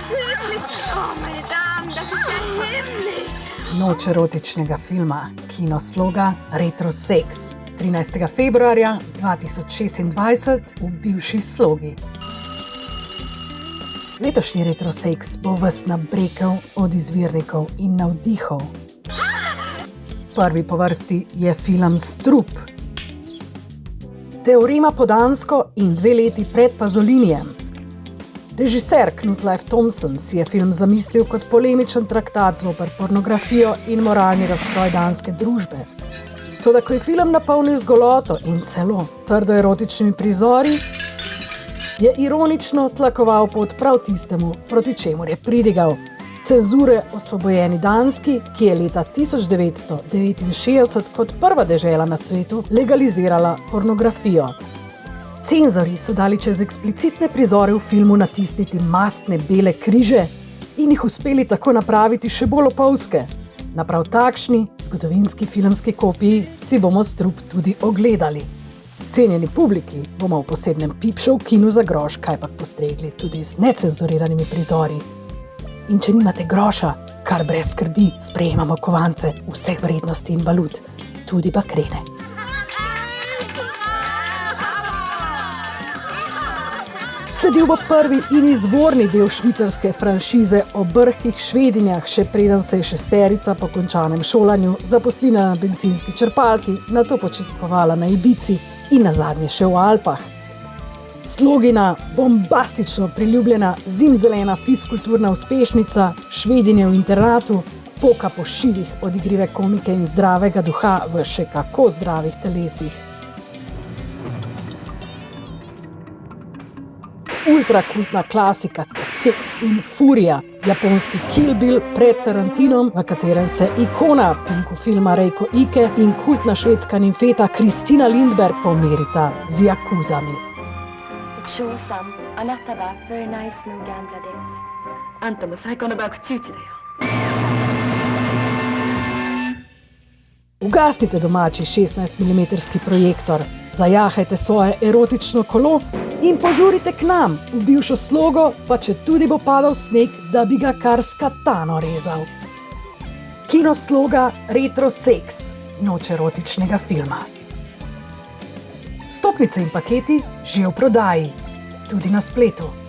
Vorzüglich. Oh, meine Damen, das ist ja himmlisch. Noč erotičnega filma, Kinosloga Retro Sex, 13. februarja 2026 v bivši Slogi. Letošnji Retro Sex bo vas nabrekel od izvirnikov in navdihov. Prvi po vrsti je film Strup. Teorema po dansko in 2 leti pred Pazolinijem. Režiser Knut Leif Thompson si je film zamislil kot polemičen traktat zoper pornografijo in moralni razkroj danske družbe. Toda ko je film napolnil z goloto in celo trdo erotičnimi prizori, je ironično tlakoval pot prav tistemu, proti čemur je pridigal. Cenzure osvobojeni Danski, ki je leta 1969 kot prva dežela na svetu legalizirala pornografijo. Cenzorji so dali čez eksplicitne prizore v filmu natisniti mastne bele križe in jih uspeli tako napraviti še bolj opolzke. Na prav takšni zgodovinski filmski kopiji si bomo Strup tudi ogledali. Cenjeni publiki bomo v posebnem pipšov kinu za groš kajpak postregli tudi z necenzuriranimi prizori. In če nimate groša, kar brez skrbi, sprejemamo kovance vseh vrednosti in valut, tudi bakrene. Sledil bo prvi in izvorni del švicarske franšize o brhkih Švedinjah, še preden se je šesterica po končanem šolanju zaposlila na bencinski črpalki, nato počitkovala na Ibici in nazadnje še v Alpah. Slogina, bombastično priljubljena zimzelena fiskulturna uspešnica, Švedinje v internatu, poka po šivih od igrive komike in zdravega duha v še kako zdravih telesih. Ultrakultna klasika Seks in furija, japonski Kill Bill pred Tarantinom, v katerem se ikona pinku filma Reiko Ike in kultna švedska nimfeta Kristina Lindberg pomerita z jakuzami. 翔さん、あなたは very nice のギャンブラーです。あんたも最高の爆中地だよ。Ugasnite domači 16mm projektor, zajahajte svoje erotično kolo in požurite k nam v bivšo Slogo, pa če tudi bo padal sneg, da bi ga kar s katano rezal. Kinosloga Retro Sex, noč erotičnega filma. Vstopnice in paketi že v prodaji, tudi na spletu.